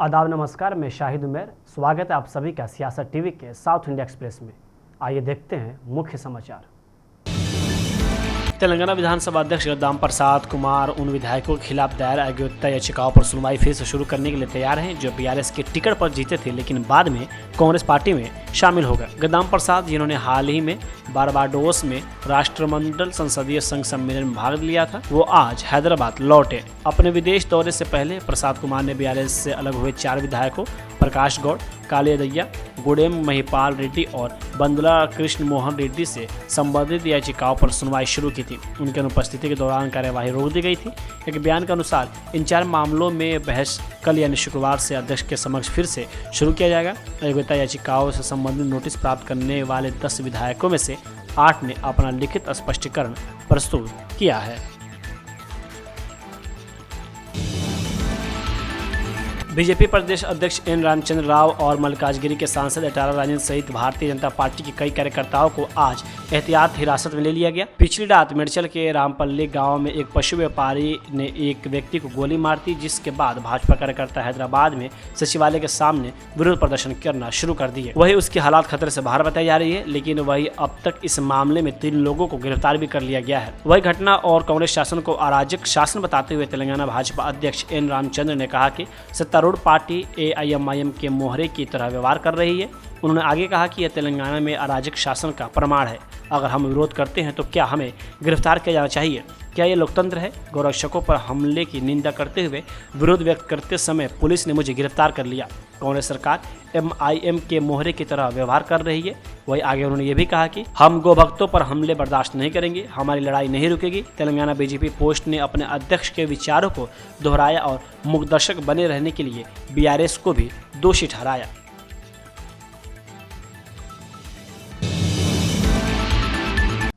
आदाब नमस्कार, मैं शाहिद उमेर। स्वागत है आप सभी का सियासत टीवी के साउथ इंडिया एक्सप्रेस में। आइए देखते हैं मुख्य समाचार। तेलंगाना विधानसभा अध्यक्ष गद्दाम प्रसाद कुमार उन विधायकों के खिलाफ दायर अयोग्यता याचिकाओं पर सुनवाई फिर से शुरू करने के लिए तैयार हैं जो बीआरएस के टिकट पर जीते थे लेकिन बाद में कांग्रेस पार्टी में शामिल हो गए। गद्दाम प्रसाद, जिन्होंने हाल ही में बारबाडोस में राष्ट्रमंडल संसदीय संघ सम्मेलन में भाग लिया था, वो आज हैदराबाद लौटे। अपने विदेश दौरे से पहले प्रसाद कुमार ने बीआरएस से अलग हुए 4 विधायकों प्रकाश गौड़, कालियदయ్య, गुडेम महिपाल रेड्डी और बंदला कृष्ण मोहन रेड्डी से संबंधित याचिकाओं पर सुनवाई शुरू की थी। उनकी अनुपस्थिति के दौरान कार्यवाही रोक दी गई थी। एक बयान के अनुसार इन 4 मामलों में बहस कल यानी शुक्रवार से अध्यक्ष के समक्ष फिर से शुरू किया जाएगा। अयोग्यता याचिकाओं से संबंधित नोटिस प्राप्त करने वाले 10 विधायकों में से 8 ने अपना लिखित स्पष्टीकरण प्रस्तुत किया है। बीजेपी प्रदेश अध्यक्ष एन रामचंद्र राव और मल्काजगिरी के सांसद अटारा राजेंद्र सहित भारतीय जनता पार्टी के कई कार्यकर्ताओं को आज एहतियात हिरासत में ले लिया गया। पिछली रात मेडचल के रामपल्ली गांव में एक पशु व्यापारी ने एक व्यक्ति को गोली मार दी, जिसके बाद भाजपा कार्यकर्ता हैदराबाद में सचिवालय के सामने विरोध प्रदर्शन करना शुरू कर दिए। वही उसकी हालात खतरे से बाहर बताई जा रही है, लेकिन वही अब तक इस मामले में 3 लोगों को गिरफ्तार भी कर लिया गया है। वही घटना और कांग्रेस शासन को अराजक शासन बताते हुए तेलंगाना भाजपा अध्यक्ष एन रामचंद्र ने कहा कि सत्तारूढ़ पार्टी AIMIM के मोहरे की तरह व्यवहार कर रही है। उन्होंने आगे कहा कि यह तेलंगाना में अराजक शासन का प्रमाण है। अगर हम विरोध करते हैं तो क्या हमें गिरफ्तार किया जाना चाहिए? क्या ये लोकतंत्र है? गौरक्षकों पर हमले की निंदा करते हुए विरोध व्यक्त करते समय पुलिस ने मुझे गिरफ्तार कर लिया। कांग्रेस सरकार MIM के मोहरे की तरह व्यवहार कर रही है। वही आगे उन्होंने ये भी कहा कि हम गोभक्तों पर हमले बर्दाश्त नहीं करेंगे, हमारी लड़ाई नहीं रुकेगी। तेलंगाना बीजेपी पोस्ट ने अपने अध्यक्ष के विचारों को दोहराया और मुखदर्शक बने रहने के लिए BRS को भी दोषी ठहराया।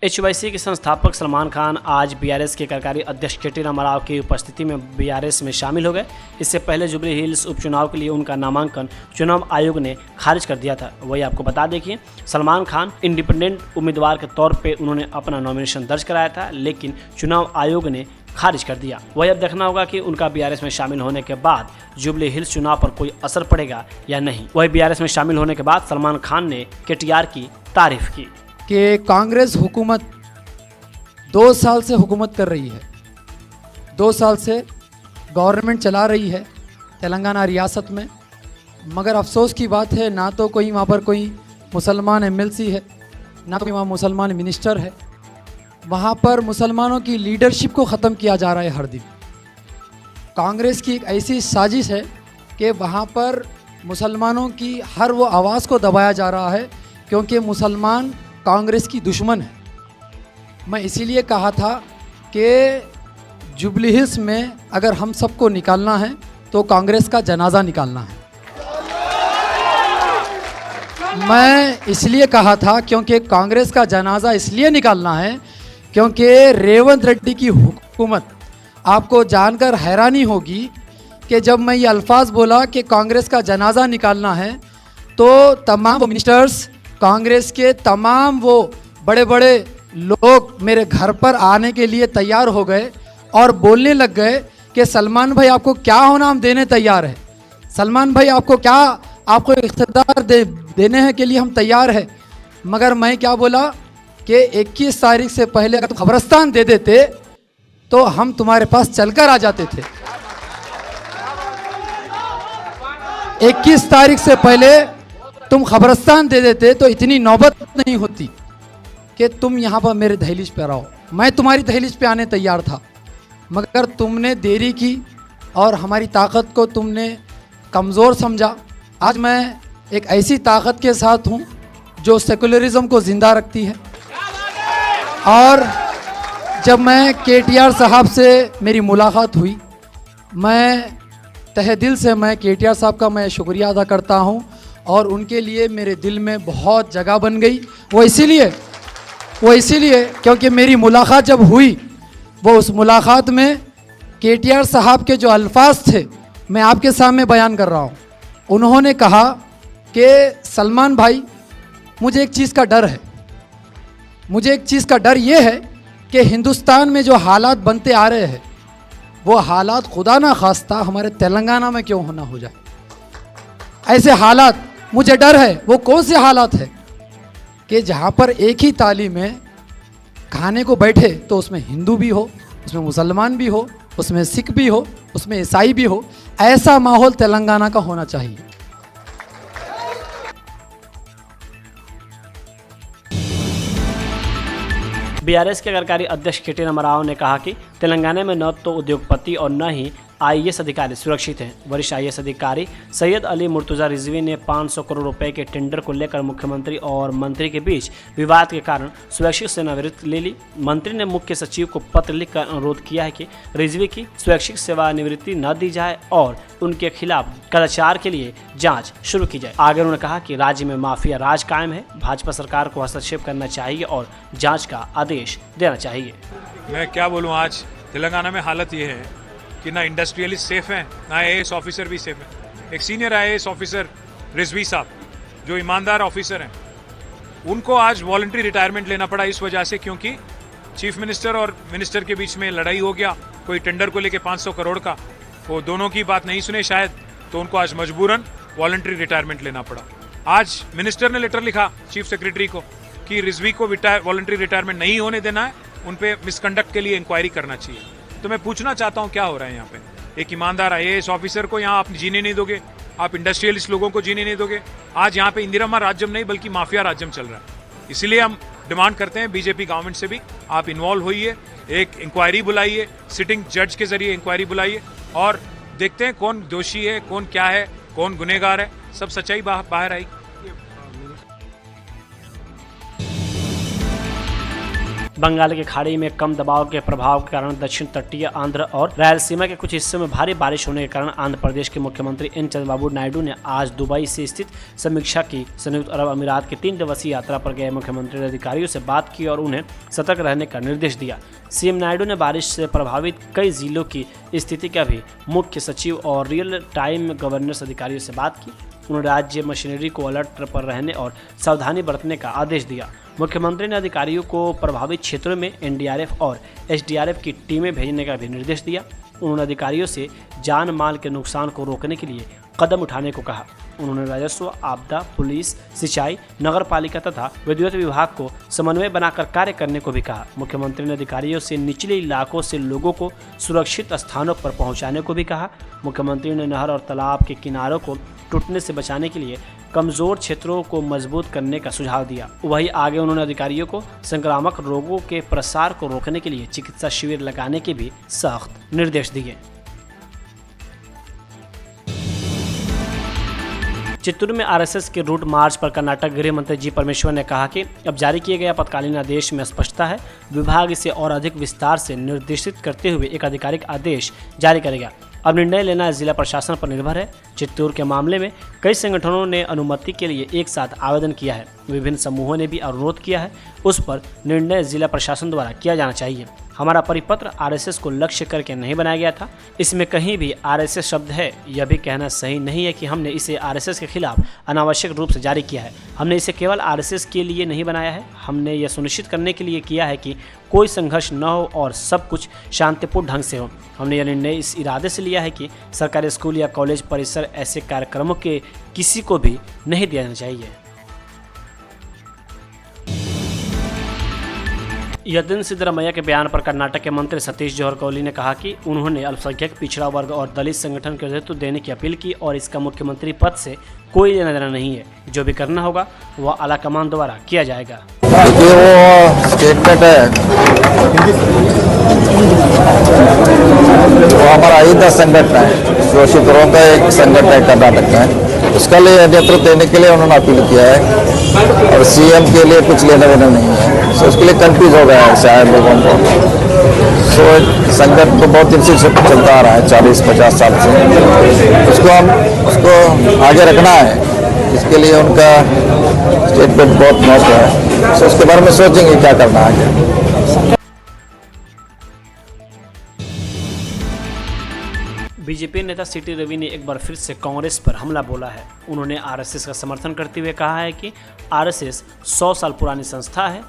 HYC के संस्थापक सलमान खान आज BRS के कार्यकारी अध्यक्ष KT रामाराव की उपस्थिति में BRS में शामिल हो गए। इससे पहले जुबली हिल्स उपचुनाव के लिए उनका नामांकन चुनाव आयोग ने खारिज कर दिया था। वही आपको बता दें कि सलमान खान इंडिपेंडेंट उम्मीदवार के तौर पे उन्होंने अपना नॉमिनेशन दर्ज कराया था, लेकिन चुनाव आयोग ने खारिज कर दिया। वही अब देखना होगा कि उनका BRS में शामिल होने के बाद जुबली हिल्स चुनाव पर कोई असर पड़ेगा या नहीं। वही BRS में शामिल होने के बाद सलमान खान ने KTR की तारीफ की कि कांग्रेस हुकूमत 2 साल से हुकूमत कर रही है, 2 साल से गवर्नमेंट चला रही है तेलंगाना रियासत में, मगर अफसोस की बात है ना तो कोई वहाँ पर कोई मुसलमान MLC है, ना तो कोई वहाँ मुसलमान मिनिस्टर है। वहाँ पर मुसलमानों की लीडरशिप को ख़त्म किया जा रहा है हर दिन। कांग्रेस की एक ऐसी साजिश है कि वहाँ पर मुसलमानों की हर वो आवाज़ को दबाया जा रहा है, क्योंकि मुसलमान कांग्रेस की दुश्मन है। मैं इसीलिए कहा था कि जुबली हिल्स में अगर हम सबको निकालना है तो कांग्रेस का जनाजा निकालना है। मैं इसलिए कहा था क्योंकि कांग्रेस का जनाजा इसलिए निकालना है क्योंकि रेवंत रेड्डी की हुकूमत, आपको जानकर हैरानी होगी कि जब मैं ये अल्फाज बोला कि कांग्रेस का जनाजा निकालना है तो तमाम मिनिस्टर्स, कांग्रेस के तमाम वो बड़े बड़े लोग मेरे घर पर आने के लिए तैयार हो गए और बोलने लग गए कि सलमान भाई आपको क्या होना हम देने तैयार है, सलमान भाई आपको क्या, आपको इख्तियार देने के लिए हम तैयार है। मगर मैं क्या बोला कि 21 तारीख से पहले अगर तुम खबरस्तान दे देते तो हम तुम्हारे पास चलकर आ जाते थे। 21 तारीख से पहले तुम खबरस्तान दे देते तो इतनी नौबत नहीं होती कि तुम यहाँ पर मेरे दहलीज पे आओ। मैं तुम्हारी दहलीज पे आने तैयार था, मगर तुमने देरी की और हमारी ताकत को तुमने कमज़ोर समझा। आज मैं एक ऐसी ताकत के साथ हूँ जो सेकुलरिज्म को ज़िंदा रखती है। और जब मैं KTR साहब से मेरी मुलाकात हुई, मैं तहे दिल से मैं KTR साहब का मैं शुक्रिया अदा करता हूँ और उनके लिए मेरे दिल में बहुत जगह बन गई। वो इसीलिए क्योंकि मेरी मुलाकात जब हुई, वो उस मुलाकात में KTR साहब के जो अल्फाज थे मैं आपके सामने बयान कर रहा हूँ। उन्होंने कहा कि सलमान भाई, मुझे एक चीज़ का डर है, मुझे एक चीज़ का डर ये है कि हिंदुस्तान में जो हालात बनते आ रहे हैं वो हालात खुदा ना खास्ता हमारे तेलंगाना में क्यों होना हो जाए। ऐसे हालात, मुझे डर है वो कौन से हालात है कि जहाँ पर एक ही थाली में खाने को बैठे तो उसमें हिंदू भी हो, उसमें मुसलमान भी हो, उसमें सिख भी हो, उसमें ईसाई भी हो। ऐसा माहौल तेलंगाना का होना चाहिए। बीआरएस के कार्यकारी अध्यक्ष केटी रामाराव ने कहा कि तेलंगाना में न तो उद्योगपति और न ही आईएएस अधिकारी सुरक्षित हैं। वरिष्ठ आईएएस अधिकारी सैयद अली मुर्तुजा रिजवी ने 500 करोड़ रुपए के टेंडर को लेकर मुख्यमंत्री और मंत्री के बीच विवाद के कारण स्वैच्छिक सेवानिवृत्ति ले ली। मंत्री ने मुख्य सचिव को पत्र लिखकर अनुरोध किया है कि रिजवी की स्वैच्छिक सेवानिवृत्ति न दी जाए और उनके खिलाफ कदाचार के लिए जांच शुरू की जाए। आगे उन्होंने कहा कि राज्य में माफिया राज कायम है, भाजपा सरकार को हस्तक्षेप करना चाहिए और जाँच का आदेश देना चाहिए। मैं क्या बोलूँ, आज तेलंगाना में हालत ये है कि ना इंडस्ट्रियलिस्ट सेफ हैं, ना आईएएस ऑफिसर भी सेफ हैं। एक सीनियर आईएएस ऑफिसर रिजवी साहब जो ईमानदार ऑफिसर हैं, उनको आज वॉलंटरी रिटायरमेंट लेना पड़ा इस वजह से क्योंकि चीफ मिनिस्टर और मिनिस्टर के बीच में लड़ाई हो गया, कोई टेंडर को लेके 500 करोड़ का, वो दोनों की बात नहीं सुने शायद, तो उनको आज मजबूरन वॉलंटरी रिटायरमेंट लेना पड़ा। आज मिनिस्टर ने लेटर लिखा चीफ सेक्रेटरी को कि रिजवी को वॉलंटरी रिटायरमेंट नहीं होने देना है, उन पे मिसकंडक्ट के लिए इंक्वायरी करना चाहिए। तो मैं पूछना चाहता हूँ क्या हो रहा है यहाँ पे। एक ईमानदार आईएएस ऑफिसर को यहाँ आप जीने नहीं दोगे, आप इंडस्ट्रियलिस्ट लोगों को जीने नहीं दोगे। आज यहाँ पे इंदिरा राज्यम नहीं बल्कि माफिया राज्यम चल रहा है। इसीलिए हम डिमांड करते हैं बीजेपी गवर्नमेंट से भी, आप इन्वॉल्व होइए, एक इंक्वायरी बुलाइए, सिटिंग जज के जरिए इंक्वायरी बुलाइए और देखते हैं कौन दोषी है, कौन क्या है, कौन गुनहगार है, सब सच्चाई बाहर आएगी। बंगाल की खाड़ी में कम दबाव के प्रभाव के कारण दक्षिण तटीय आंध्र और रायलसीमा के कुछ हिस्सों में भारी बारिश होने के कारण आंध्र प्रदेश के मुख्यमंत्री एन चंद्रबाबू नायडू ने आज दुबई से स्थित समीक्षा की। संयुक्त अरब अमीरात की 3 दिवसीय यात्रा पर गए मुख्यमंत्री ने अधिकारियों से बात की और उन्हें सतर्क रहने का निर्देश दिया। सीएम नायडू ने बारिश से प्रभावित कई जिलों की स्थिति का भी मुख्य सचिव और रियल टाइम गवर्नेंस अधिकारियों से बात की। उन्होंने राज्य मशीनरी को अलर्ट पर रहने और सावधानी बरतने का आदेश दिया। मुख्यमंत्री ने अधिकारियों को प्रभावित क्षेत्रों में एनडीआरएफ और एसडीआरएफ की टीमें भेजने का भी निर्देश दिया। उन्होंने अधिकारियों से जान माल के नुकसान को रोकने के लिए कदम उठाने को कहा। उन्होंने राजस्व, आपदा, पुलिस, सिंचाई, नगर पालिका तथा विद्युत विभाग को समन्वय बनाकर कार्य करने को भी कहा। मुख्यमंत्री ने अधिकारियों से निचले इलाकों से लोगों को सुरक्षित स्थानों पर पहुंचाने को भी कहा। मुख्यमंत्री ने नहर और तालाब के किनारों को टूटने से बचाने के लिए कमजोर क्षेत्रों को मजबूत करने का सुझाव दिया। वहीं आगे उन्होंने अधिकारियों को संक्रामक रोगों के प्रसार को रोकने के लिए चिकित्सा शिविर लगाने के भी सख्त निर्देश दिए। चित्तूर में आरएसएस के रूट मार्च पर कर्नाटक गृह मंत्री जी परमेश्वर ने कहा कि अब जारी किए गए आपातकालीन आदेश में स्पष्टता है। विभाग इसे और अधिक विस्तार से निर्देशित करते हुए एक आधिकारिक आदेश जारी करेगा। अब निर्णय लेना जिला प्रशासन पर निर्भर है। चित्तूर के मामले में कई संगठनों ने अनुमति के लिए एक साथ आवेदन किया है। विभिन्न समूहों ने भी अनुरोध किया है, उस पर निर्णय जिला प्रशासन द्वारा किया जाना चाहिए। हमारा परिपत्र आरएसएस को लक्ष्य करके नहीं बनाया गया था। इसमें कहीं भी आरएसएस शब्द है, यह भी कहना सही नहीं है कि हमने इसे आरएसएस के खिलाफ अनावश्यक रूप से जारी किया है। हमने इसे केवल आरएसएस के लिए नहीं बनाया है। हमने यह सुनिश्चित करने के लिए किया है कि कोई संघर्ष न हो और सब कुछ शांतिपूर्ण ढंग से हो। हमने यह निर्णय इस इरादे से लिया है कि सरकारी स्कूल या कॉलेज परिसर ऐसे कार्यक्रमों के किसी को भी नहीं दिया जाना चाहिए। यह दिन सिद्धरामैया के बयान पर कर्नाटक के मंत्री सतीश जारकिहोली ने कहा कि उन्होंने अल्पसंख्यक, पिछड़ा वर्ग और दलित संगठन के नेतृत्व देने की अपील की और इसका मुख्यमंत्री पद से कोई लेना देना नहीं है। जो भी करना होगा वह आलाकमान द्वारा किया जाएगा। ये वो स्टेटमेंट है, वो हमारा आयुधा संगठन है, जो शूद्रों का एक संगठन है कर्नाटक में, उसका लिए नेतृत्व देने के लिए उन्होंने अपील किया है और सीएम के लिए कुछ लेना देना नहीं है। सो उसके लिए कंफ्यूज हो गया है शायद लोगों को। सो संगठन तो बहुत दिन से चलता आ रहा है, 40-50 साल से। उसको आगे रखना है, इसके लिए उनका स्टेटमेंट बहुत महत्व है। सो उसके बारे में सोचेंगे क्या करना है आगे। बीजेपी नेता सीटी रवि ने एक बार फिर से कांग्रेस पर हमला बोला है। उन्होंने आरएसएस का समर्थन करते हुए कहा है कि आरएसएस 100 साल पुरानी संस्था है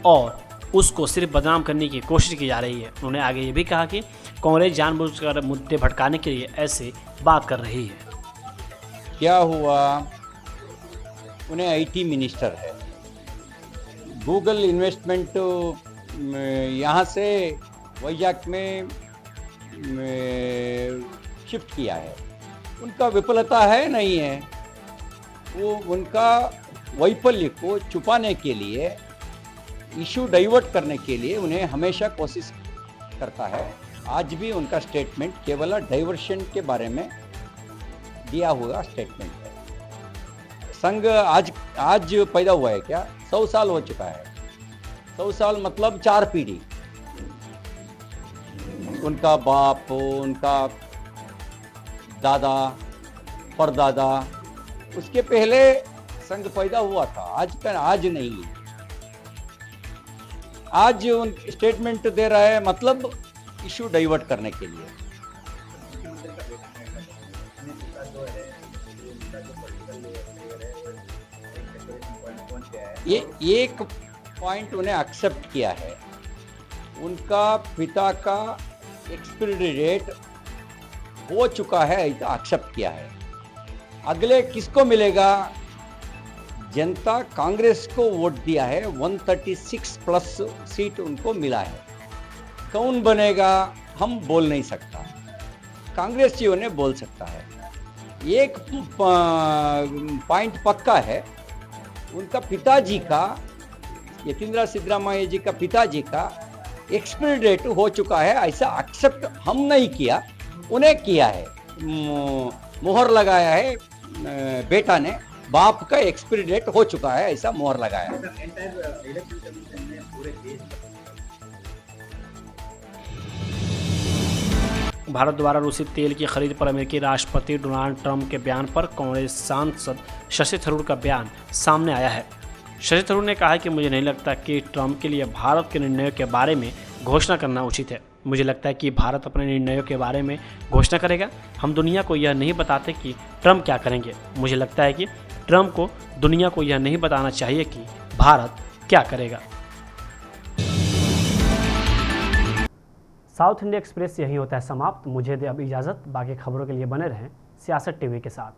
और उसको सिर्फ बदनाम करने की कोशिश की जा रही है। उन्होंने आगे ये भी कहा कि कांग्रेस जानबूझकर मुद्दे भटकाने के लिए ऐसे बात कर रही है। क्या हुआ, उन्हें आईटी मिनिस्टर है, गूगल इन्वेस्टमेंट यहाँ से वैजाग में शिफ्ट किया है। उनका विफलता है नहीं है, वो उनका वैफल्य को छुपाने के लिए, इशू डाइवर्ट करने के लिए उन्हें हमेशा कोशिश करता है। आज भी उनका स्टेटमेंट केवल डाइवर्शन के बारे में दिया हुआ स्टेटमेंट है। संघ आज पैदा हुआ है क्या? 100 साल हो चुका है। 100 साल मतलब 4 पीढ़ी, उनका बाप, उनका दादा, परदादा, उसके पहले संघ पैदा हुआ था। आज नहीं, आज उन स्टेटमेंट दे रहा है, मतलब इशू डाइवर्ट करने के लिए। ये एक पॉइंट उन्हें एक्सेप्ट किया है, उनका पिता का एक्सपायरी डेट हो चुका है, ऐसा एक्सेप्ट किया है। अगले किसको मिलेगा? जनता कांग्रेस को वोट दिया है, 136 प्लस सीट उनको मिला है। कौन बनेगा हम बोल नहीं सकता, कांग्रेसियों ने बोल सकता है। एक पॉइंट पक्का है, उनका पिताजी का, यतींद्र सिद्धरामैया जी का पिताजी का एक्सपायरी डेट हो चुका है, ऐसा एक्सेप्ट हम नहीं किया, उन्हें किया है। मोहर लगाया है, बेटा ने, बाप का एक्सपायरी डेट हो चुका है, ऐसा मोहर लगाया है। भारत द्वारा रूसी तेल की खरीद पर अमेरिकी राष्ट्रपति डोनाल्ड ट्रंप के बयान पर कांग्रेस सांसद शशि थरूर का बयान सामने आया है। शशि थरूर ने कहा है कि मुझे नहीं लगता कि ट्रंप के लिए भारत के निर्णयों के बारे में घोषणा करना उचित है। मुझे लगता है कि भारत अपने निर्णयों के बारे में घोषणा करेगा। हम दुनिया को यह नहीं बताते कि ट्रंप क्या करेंगे। मुझे लगता है कि ट्रंप को दुनिया को यह नहीं बताना चाहिए कि भारत क्या करेगा। साउथ इंडिया एक्सप्रेस यही होता है समाप्त। मुझे दे अब इजाज़त। बाकी खबरों के लिए बने रहें सियासत टीवी के साथ।